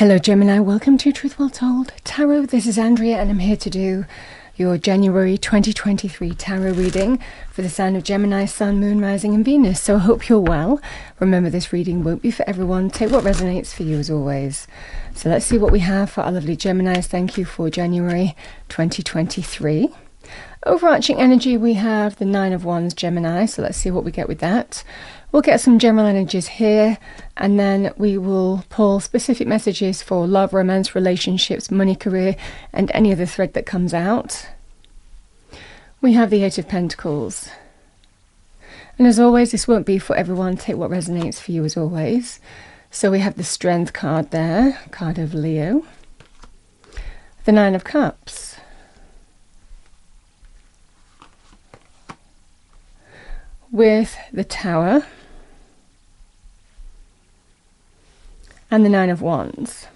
Hello Gemini, welcome to Truth Well Told Tarot. This is Andrea and I'm here to do your January 2023 tarot reading for the sign of Gemini, Sun, Moon, Rising and Venus. So I hope you're well. Remember, this reading won't be for everyone. Take what resonates for you as always. So let's see what we have for our lovely Geminis. Thank you for January 2023. Overarching energy, we have the Nine of Wands, Gemini. So let's see what we get with that. We'll get some general energies here, and then we will pull specific messages for love, romance, relationships, money, career, and any other thread that comes out. We have the Eight of Pentacles. And as always, this won't be for everyone. Take what resonates for you as always. So we have the Strength card there, card of Leo. The Nine of Cups. With the Tower. And the Nine of Wands.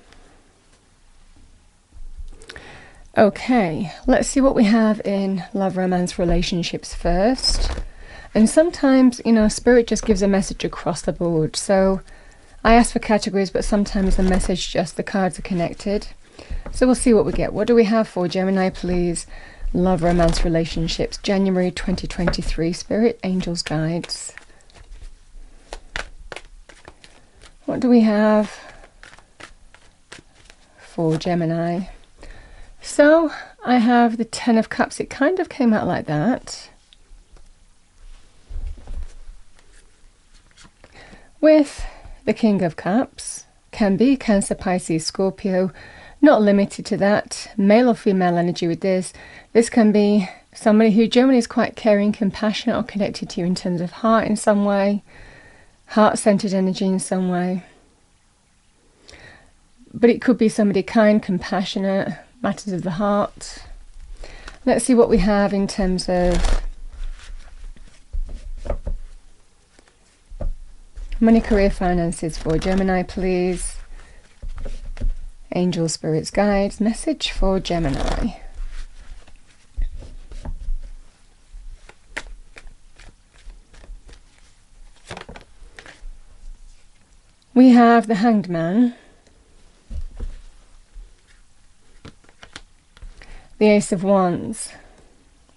Okay, let's see what we have in love, romance, relationships first. And sometimes, you know, Spirit just gives a message across the board. So I ask for categories, but sometimes the message just, the cards are connected. So we'll see what we get. What do we have for Gemini, please? Love, romance, relationships, January 2023. Spirit, angels, guides. What do we have for Gemini? So I have the Ten of Cups. It kind of came out like that. With the King of Cups. Can be Cancer, Pisces, Scorpio. Not limited to that. Male or female energy with this. This can be somebody who generally is quite caring, compassionate, or connected to you in terms of heart in some way. Heart-centered energy in some way. But it could be somebody kind, compassionate, matters of the heart. Let's see what we have in terms of money, career, finances for Gemini, please. Angel, spirits, guides, message for Gemini. We have the Hanged Man. The Ace of Wands.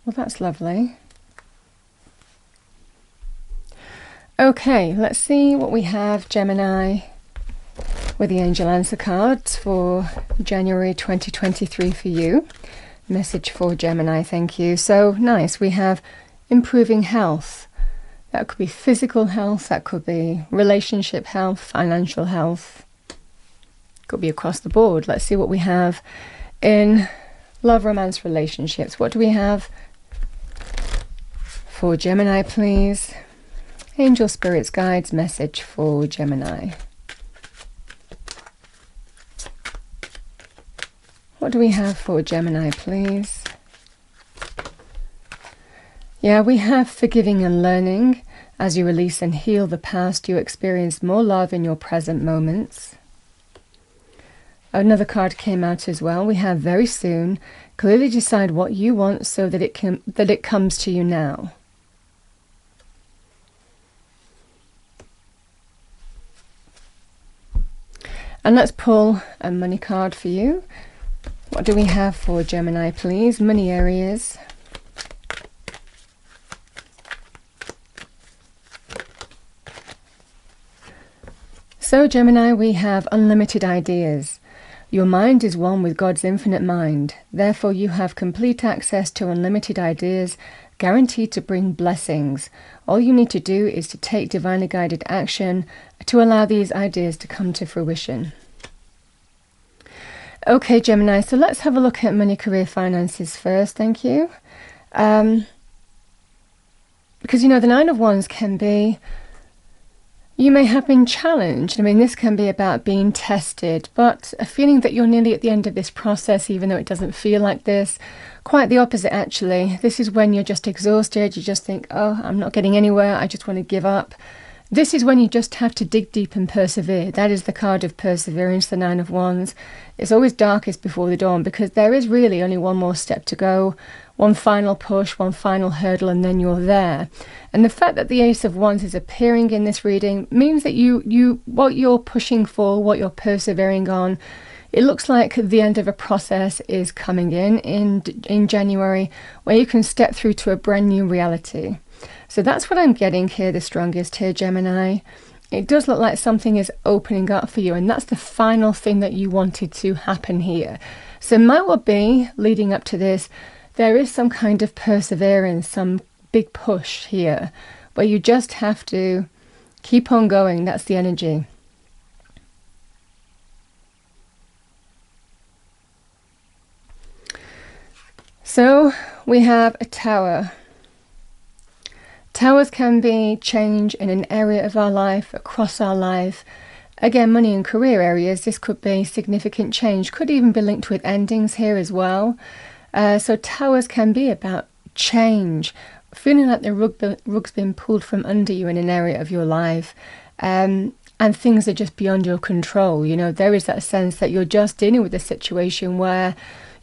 Well, that's lovely. Okay, let's see what we have, Gemini, with the Angel Answer cards for January 2023 for you. Message for Gemini, thank you. So nice, we have improving health. That could be physical health, that could be relationship health, financial health. Could be across the board. Let's see what we have in love, romance, relationships. What do we have for Gemini, please? Angel, spirits, guides, message for Gemini. What do we have for Gemini, please? Yeah, we have forgiving and learning. As you release and heal the past, you experience more love in your present moments. Another card came out as well. We have very soon. Clearly decide what you want so that it comes to you now. And let's pull a money card for you. What do we have for Gemini, please? Money areas. So Gemini, we have unlimited ideas. Your mind is one with God's infinite mind. Therefore, you have complete access to unlimited ideas, guaranteed to bring blessings. All you need to do is to take divinely guided action to allow these ideas to come to fruition. Okay, Gemini, so let's have a look at money, career, finances first. Thank you. Because, you know, the Nine of Wands can be, you may have been challenged. I mean, this can be about being tested, but a feeling that you're nearly at the end of this process, even though it doesn't feel like this. Quite the opposite, actually. This is when you're just exhausted. You just think, oh, I'm not getting anywhere. I just want to give up. This is when you just have to dig deep and persevere. That is the card of perseverance, the Nine of Wands. It's always darkest before the dawn, because there is really only one more step to go, one final push, one final hurdle, and then you're there. And the fact that the Ace of Wands is appearing in this reading means that what you're pushing for, what you're persevering on, it looks like the end of a process is coming in January, where you can step through to a brand new reality. So that's what I'm getting here, the strongest here, Gemini. It does look like something is opening up for you, and that's the final thing that you wanted to happen here. So might well be, leading up to this, there is some kind of perseverance, some big push here, where you just have to keep on going. That's the energy. So we have a Tower. Towers can be change in an area of our life, across our life. Again, money and career areas, this could be significant change, could even be linked with endings here as well. So towers can be about change, feeling like the rug's been pulled from under you in an area of your life, and things are just beyond your control. You know, there is that sense that you're just dealing with a situation where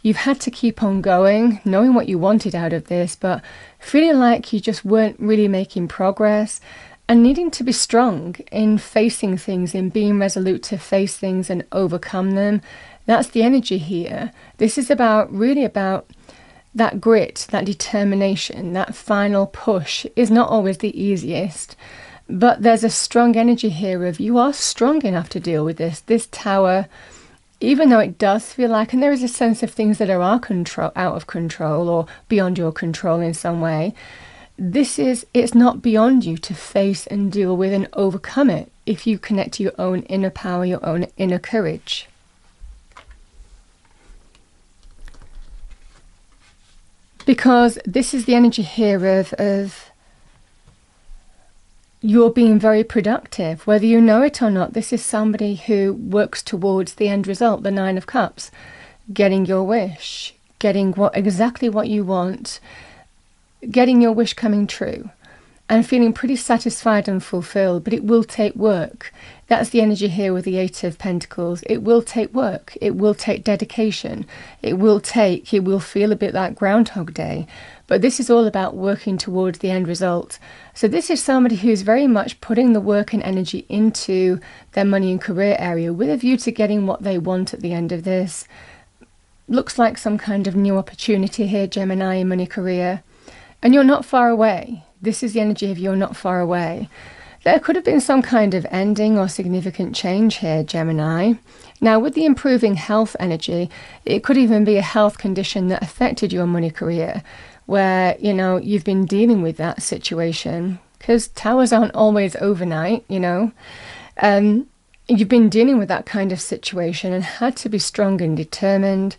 you've had to keep on going, knowing what you wanted out of this, but feeling like you just weren't really making progress, and needing to be strong in facing things, in being resolute to face things and overcome them. That's the energy here. This is really about that grit, that determination, that final push. Is not always the easiest, but there's a strong energy here of you are strong enough to deal with this Tower. Even though it does feel like, and there is a sense of things that are out of control or beyond your control in some way, it's not beyond you to face and deal with and overcome it if you connect to your own inner power, your own inner courage. Because this is the energy here of you're being very productive, whether you know it or not. This is somebody who works towards the end result, the Nine of Cups, getting your wish, getting exactly what you want, getting your wish coming true, and feeling pretty satisfied and fulfilled. But it will take work. That's the energy here with the Eight of Pentacles. It will take work. It will take dedication. It will feel a bit like Groundhog Day. But this is all about working towards the end result. So this is somebody who's very much putting the work and energy into their money and career area with a view to getting what they want at the end of this. Looks like some kind of new opportunity here, Gemini, in money, career. And you're not far away. This is the energy of you're not far away. There could have been some kind of ending or significant change here, Gemini. Now, with the improving health energy, it could even be a health condition that affected your money career, where, you know, you've been dealing with that situation, because towers aren't always overnight, you know. You've been dealing with that kind of situation and had to be strong and determined,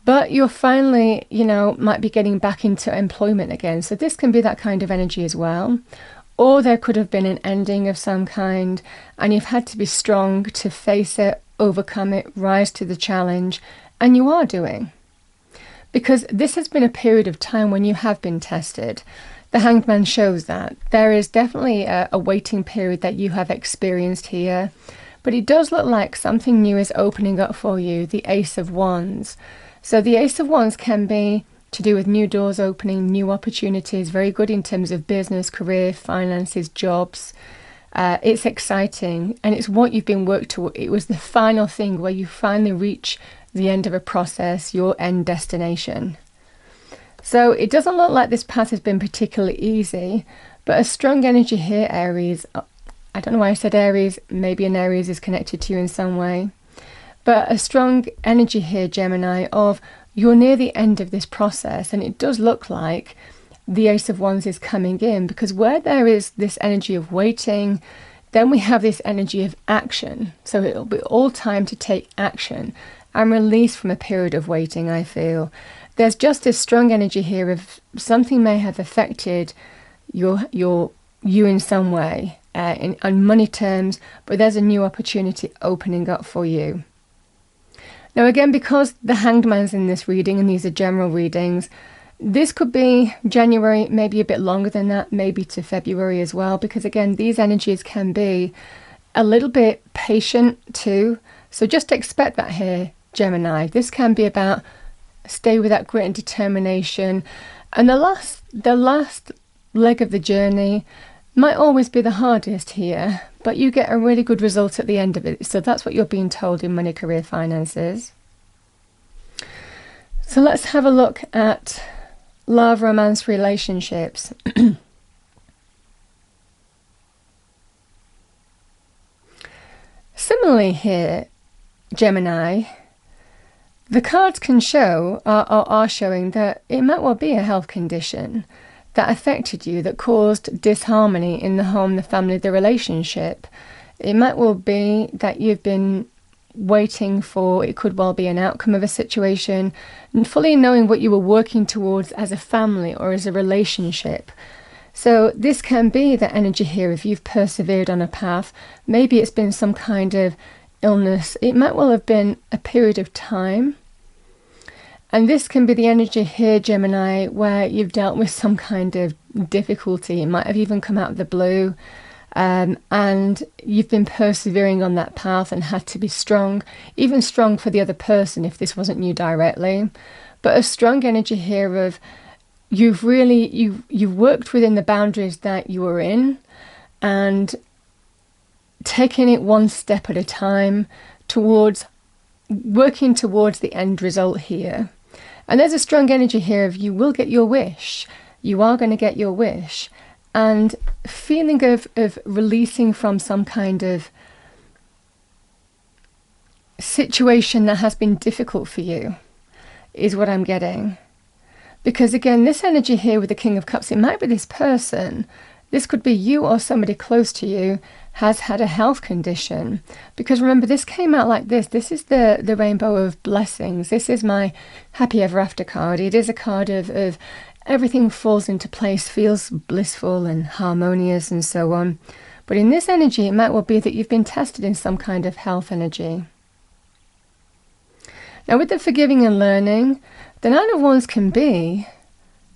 but you're finally, you know, might be getting back into employment again. So this can be that kind of energy as well. Or there could have been an ending of some kind, and you've had to be strong to face it, overcome it, rise to the challenge, and you are doing. Because this has been a period of time when you have been tested. The Hanged Man shows that. There is definitely a waiting period that you have experienced here, but it does look like something new is opening up for you, the Ace of Wands. So the Ace of Wands can be to do with new doors opening, new opportunities, very good in terms of business, career, finances, jobs. It's exciting, and it's what you've been worked toward. It was the final thing where you finally reach the end of a process, your end destination. So it doesn't look like this path has been particularly easy, but a strong energy here, Aries. I don't know why I said Aries. Maybe an Aries is connected to you in some way. But a strong energy here, Gemini, of you're near the end of this process, and it does look like the Ace of Wands is coming in, because where there is this energy of waiting, then we have this energy of action. So it'll be all time to take action and release from a period of waiting, I feel. There's just a strong energy here of something may have affected you in some way, on money terms, but there's a new opportunity opening up for you. Now again, because the Hanged Man's in this reading, and these are general readings, this could be January, maybe a bit longer than that, maybe to February as well, because again, these energies can be a little bit patient too. So just expect that here, Gemini. This can be about stay with that grit and determination. And the last leg of the journey might always be the hardest here, but you get a really good result at the end of it. So that's what you're being told in money, career, finances. So let's have a look at love, romance, relationships. Similarly here, Gemini, the cards can show, are showing that it might well be a health condition that affected you, that caused disharmony in the home, the family, the relationship. It might well be that you've been waiting for, it could well be an outcome of a situation, and fully knowing what you were working towards as a family or as a relationship. So this can be the energy here if you've persevered on a path. Maybe it's been some kind of illness. It might well have been a period of time. And this can be the energy here, Gemini, where you've dealt with some kind of difficulty. It might have even come out of the blue. And you've been persevering on that path and had to be strong, even strong for the other person if this wasn't you directly. But a strong energy here of you've worked within the boundaries that you were in and taking it one step at a time towards working towards the end result here. And there's a strong energy here of you will get your wish. You are going to get your wish. And feeling of releasing from some kind of situation that has been difficult for you is what I'm getting. Because again, this energy here with the King of Cups, it might be this person. This could be you or somebody close to you has had a health condition. Because remember, this came out like this. This is the rainbow of blessings. This is my happy ever after card. It is a card of everything falls into place, feels blissful and harmonious and so on. But in this energy, it might well be that you've been tested in some kind of health energy. Now with the forgiving and learning, the Nine of Wands can be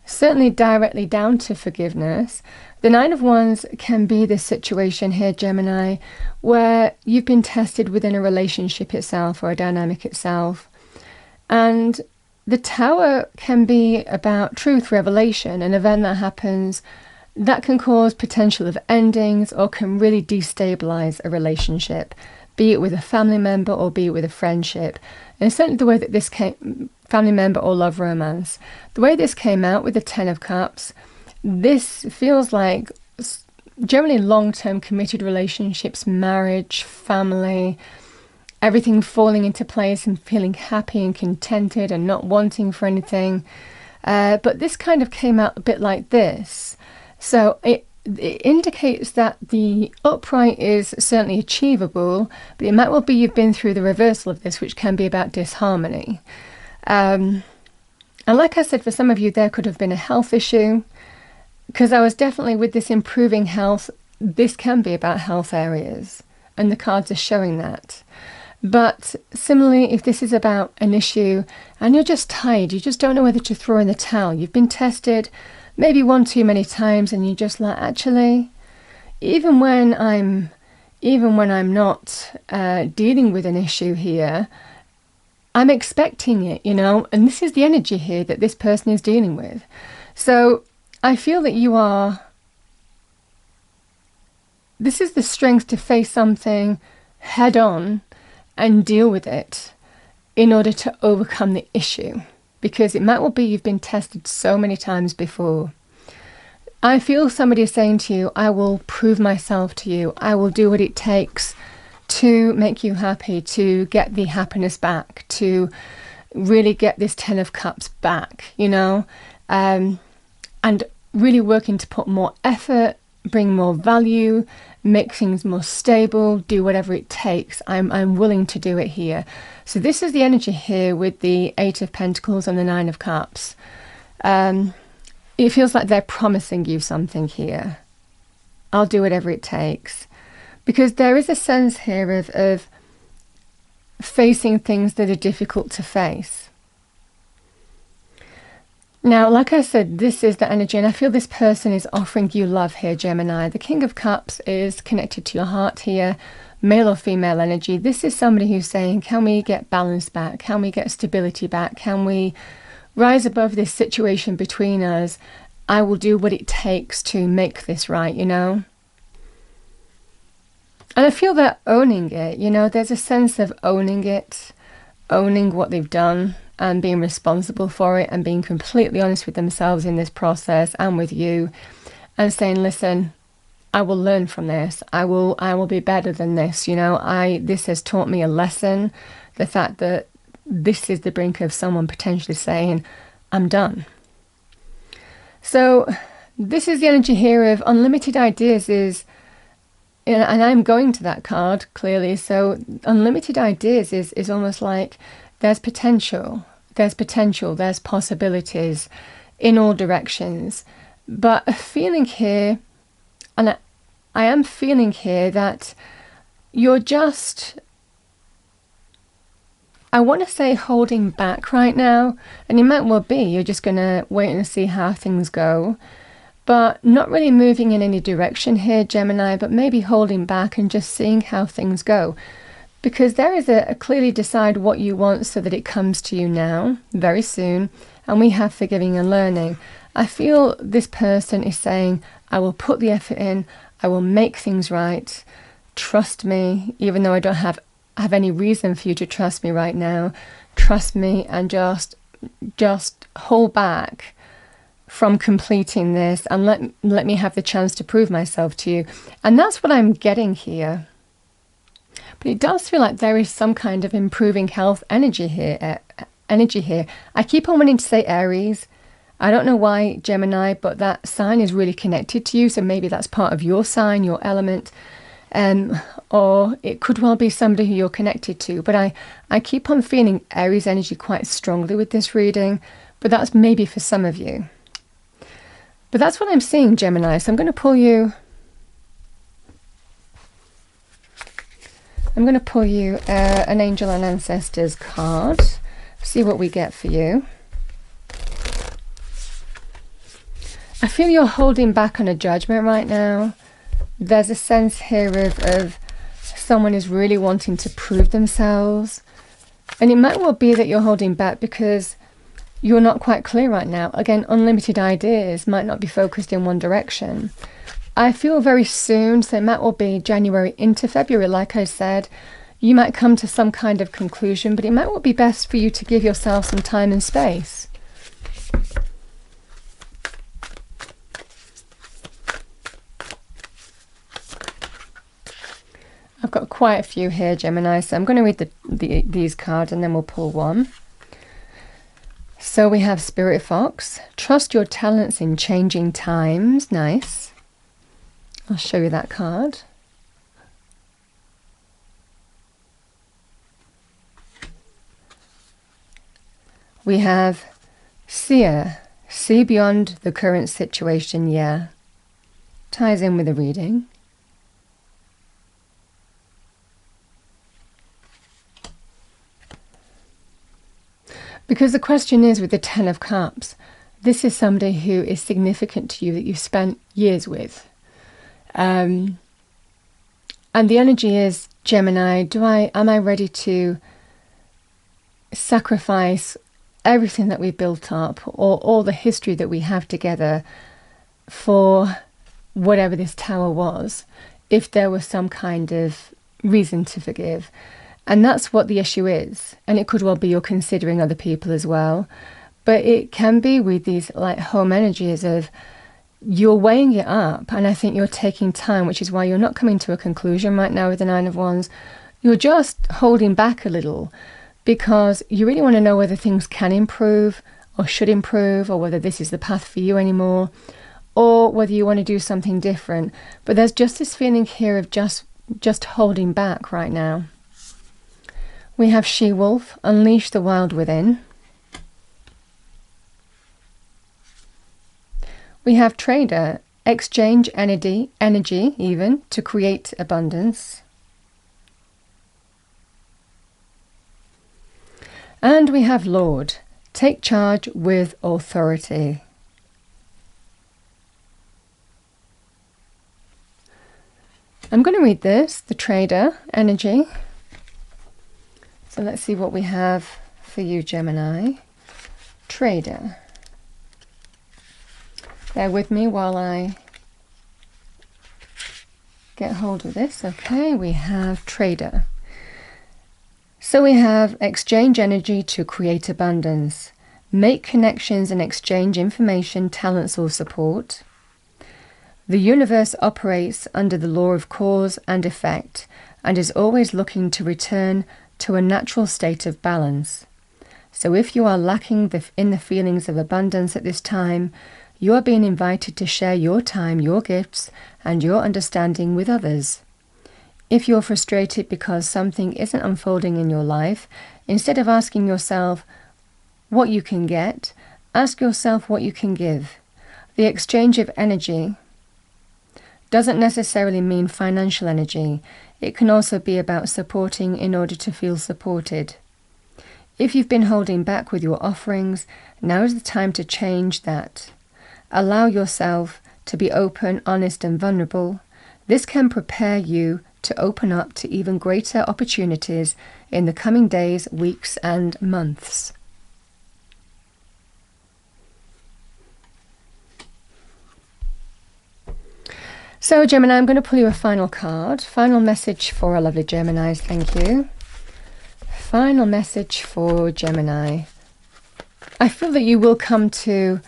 certainly directly down to forgiveness. The Nine of Wands can be this situation here, Gemini, where you've been tested within a relationship itself or a dynamic itself. And the Tower can be about truth, revelation, an event that happens that can cause potential of endings or can really destabilize a relationship, be it with a family member or be it with a friendship. And certainly the way that this came, family member or love romance, the way this came out with the Ten of Cups, this feels like generally long-term committed relationships, marriage, family, everything falling into place and feeling happy and contented and not wanting for anything. But this kind of came out a bit like this. So it indicates that the upright is certainly achievable, but it might well be you've been through the reversal of this, which can be about disharmony. And like I said, for some of you, there could have been a health issue, because I was definitely with this improving health. This can be about health areas, and the cards are showing that. But similarly, if this is about an issue and you're just tired, you just don't know whether to throw in the towel, you've been tested maybe one too many times and you're just like, actually, even when I'm not dealing with an issue here, I'm expecting it, you know, and this is the energy here that this person is dealing with. So I feel that this is the strength to face something head on and deal with it in order to overcome the issue, because it might well be you've been tested so many times before. I feel somebody is saying to you, I will prove myself to you. I will do what it takes to make you happy, to get the happiness back, to really get this Ten of Cups back, you know, and really working to put more effort, bring more value, make things more stable, do whatever it takes. I'm willing to do it here. So this is the energy here with the Eight of Pentacles and the Nine of Cups. It feels like they're promising you something here. I'll do whatever it takes. Because there is a sense here of facing things that are difficult to face. Now, like I said, this is the energy, and I feel this person is offering you love here, Gemini. The King of Cups is connected to your heart here, male or female energy. This is somebody who's saying, can we get balance back? Can we get stability back? Can we rise above this situation between us? I will do what it takes to make this right, you know? And I feel they're owning it, you know? There's a sense of owning it, owning what they've done, and being responsible for it, and being completely honest with themselves in this process and with you, and saying, listen, I will learn from this. I will be better than this. You know, this has taught me a lesson. The fact that this is the brink of someone potentially saying, I'm done. So this is the energy here of unlimited ideas and I'm going to that card clearly. So unlimited ideas is almost like there's potential, there's possibilities in all directions. But a feeling here, and I am feeling here that you're just, I want to say holding back right now. And it might well be you're just going to wait and see how things go. But not really moving in any direction here, Gemini, but maybe holding back and just seeing how things go. Because there is a clearly decide what you want so that it comes to you now, very soon. And we have forgiving and learning. I feel this person is saying, I will put the effort in. I will make things right. Trust me, even though I don't have any reason for you to trust me right now. Trust me, and just hold back from completing this, and let me have the chance to prove myself to you. And that's what I'm getting here. But it does feel like there is some kind of improving health energy here. I keep on wanting to say Aries. I don't know why, Gemini, but that sign is really connected to you. So maybe that's part of your sign, your element. Or it could well be somebody who you're connected to. But I keep on feeling Aries energy quite strongly with this reading. But that's maybe for some of you. But that's what I'm seeing, Gemini. So I'm going to pull you an Angel and Ancestors card. See what we get for you. I feel you're holding back on a judgment right now. There's a sense here of someone is really wanting to prove themselves. And it might well be that you're holding back because you're not quite clear right now. Again, unlimited ideas might not be focused in one direction. I feel very soon, so it might well be January into February, like I said, you might come to some kind of conclusion, but it might well be best for you to give yourself some time and space. I've got quite a few here, Gemini, so I'm going to read these cards and then we'll pull one. So we have Spirit Fox. Trust your talents in changing times. Nice. I'll show you that card. We have Seer. See beyond the current situation. Yeah. Ties in with the reading. Because the question is with the Ten of Cups, this is somebody who is significant to you that you've spent years with. And the energy is, Gemini, am I ready to sacrifice everything that we built up or all the history that we have together for whatever this tower was, if there was some kind of reason to forgive? And that's what the issue is. And it could well be you're considering other people as well. But it can be with these like home energies of you're weighing it up. And I think you're taking time, which is why you're not coming to a conclusion right now with the Nine of Wands. You're just holding back a little because you really want to know whether things can improve or should improve, or whether this is the path for you anymore, or whether you want to do something different. But there's just this feeling here of just holding back right now. We have She-Wolf, unleash the wild within. We have Trader, exchange energy even to create abundance. And we have Lord, Take charge with authority. I'm going to read this, the Trader energy. So let's see what we have for you, Gemini. Trader. Bear with me while I get hold of this. Okay, we have Trader. So we have exchange energy to create abundance. Make connections and exchange information, talents or support. The universe operates under the law of cause and effect and is always looking to return to a natural state of balance. So if you are lacking in the feelings of abundance at this time, you are being invited to share your time, your gifts, and your understanding with others. If you're frustrated because something isn't unfolding in your life, instead of asking yourself what you can get, ask yourself what you can give. The exchange of energy doesn't necessarily mean financial energy. It can also be about supporting in order to feel supported. If you've been holding back with your offerings, now is the time to change that. Allow yourself to be open, honest and vulnerable. This can prepare you to open up to even greater opportunities in the coming days, weeks and months. So Gemini, I'm going to pull you a final card. Final message for our lovely Geminis. Thank you. Final message for Gemini. I feel that you will come to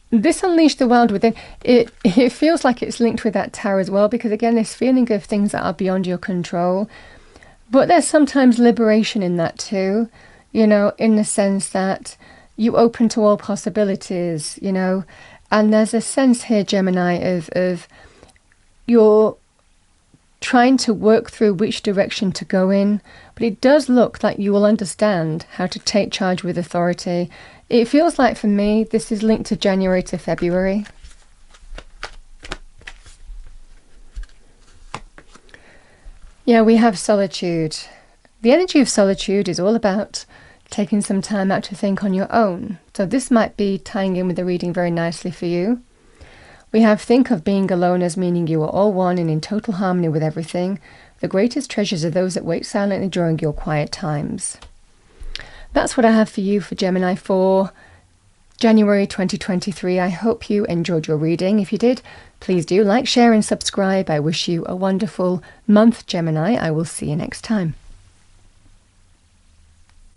this unleash the world within. It feels like it's linked with that Tower as well, because again, this feeling of things that are beyond your control. But there's sometimes liberation in that too, you know, in the sense that you open to all possibilities, you know. And there's a sense here, Gemini, of you're trying to work through which direction to go in, but it does look like you will understand how to take charge with authority. It feels like, for me, this is linked to January to February. Yeah, we have solitude. The energy of solitude is all about taking some time out to think on your own. So this might be tying in with the reading very nicely for you. We have think of being alone as meaning you are all one and in total harmony with everything. The greatest treasures are those that wait silently during your quiet times. That's what I have for you for Gemini for January 2023. I hope you enjoyed your reading. If you did, please do like, share and subscribe. I wish you a wonderful month, Gemini. I will see you next time.